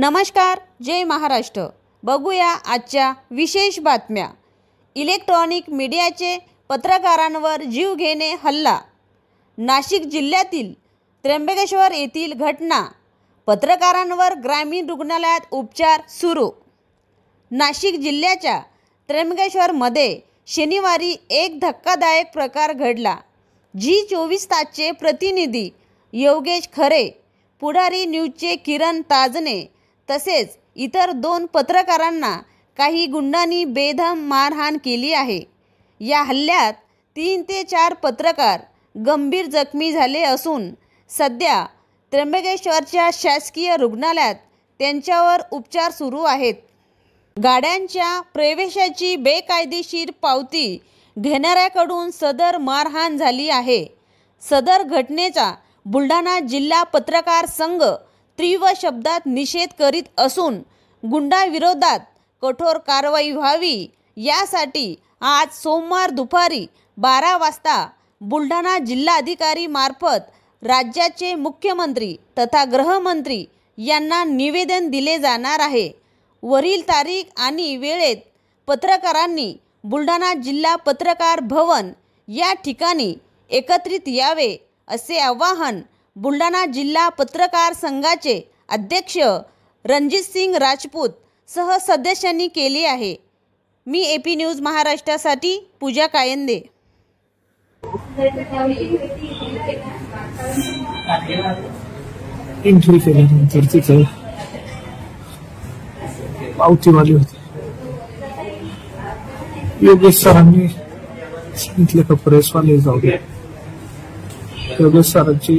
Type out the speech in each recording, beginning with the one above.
नमस्कार, जय महाराष्ट्र। बघूया आजच्या विशेष बातम्या। इलेक्ट्रॉनिक मीडियाचे पत्रकारांवर जीवघेणे हल्ला। नाशिक जिल्ह्यातील त्र्यंबकेश्वर येथील घटना। पत्रकारांवर ग्रामीण रुग्णालयात उपचार सुरू। नाशिक जिल्ह्याच्या त्र्यंबकेश्वरमध्ये शनिवारी एक धक्कादायक प्रकार घडला। जी24 तासचे प्रतिनिधी योगेश खरे, पुढारी न्यूजचे किरण ताजने तसेच इतर 2 पत्रकारांना काही गुंडांनी बेदम मारहाण केली आहे। या हल्ल्यात 3 ते 4 पत्रकार गंभीर जखमी झाले असून सध्या त्र्यंबकेश्वरच्या शासकीय रुग्णालयात त्यांच्यावर उपचार सुरू आहेत। गाड्यांच्या प्रवेशाची बेकायदेशीर पावती घेणाऱ्याकडून सदर मारहाण झाली आहे। सदर घटनेचा बुलढाणा जिल्हा पत्रकार संघ तीव्र शब्दात निषेध करीत असून गुंडाविरोधात कठोर कारवाई व्हावी यासाठी आज सोमवार दुपारी 12 वाजता बुलढाणा जिल्हाधिकारी मार्फत राज्याचे मुख्यमंत्री तथा गृहमंत्री यांना निवेदन दिले जाणार आहे। वरील तारीख आणि वेळेत पत्रकारांनी बुलढाणा जिल्हा पत्रकार भवन या ठिकाणी एकत्रित यावे असे आवाहन बुलढाणा जिल्हा पत्रकार संघाचे अध्यक्ष रणजितसिंग राजपूत सह सदस्यांनी केले आहे। मी एपी न्यूज महाराष्ट्रासाठी पूजा कायंदे। एंट्री केल्यानंतर तिथे पावतीवाली होती। योगेश सरांनी सांगितले का प्रेसवाले जाऊ दे। योगेश सरांची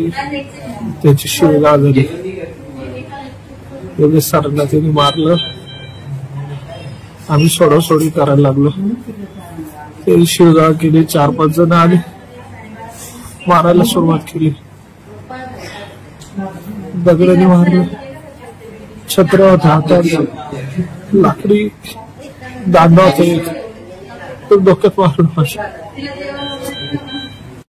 त्याची शिवगाळ झाली। योगेश सरांना त्यांनी मारलं। आम्ही सोडासोडी करायला लागलो। ते शिवगाळ केली। 4-5 जण आले, मारायला सुरुवात केली। दगडाने मारलं। छत्र होता हातात, लाकडी दांडा होता, तो डोक्यात मारलं।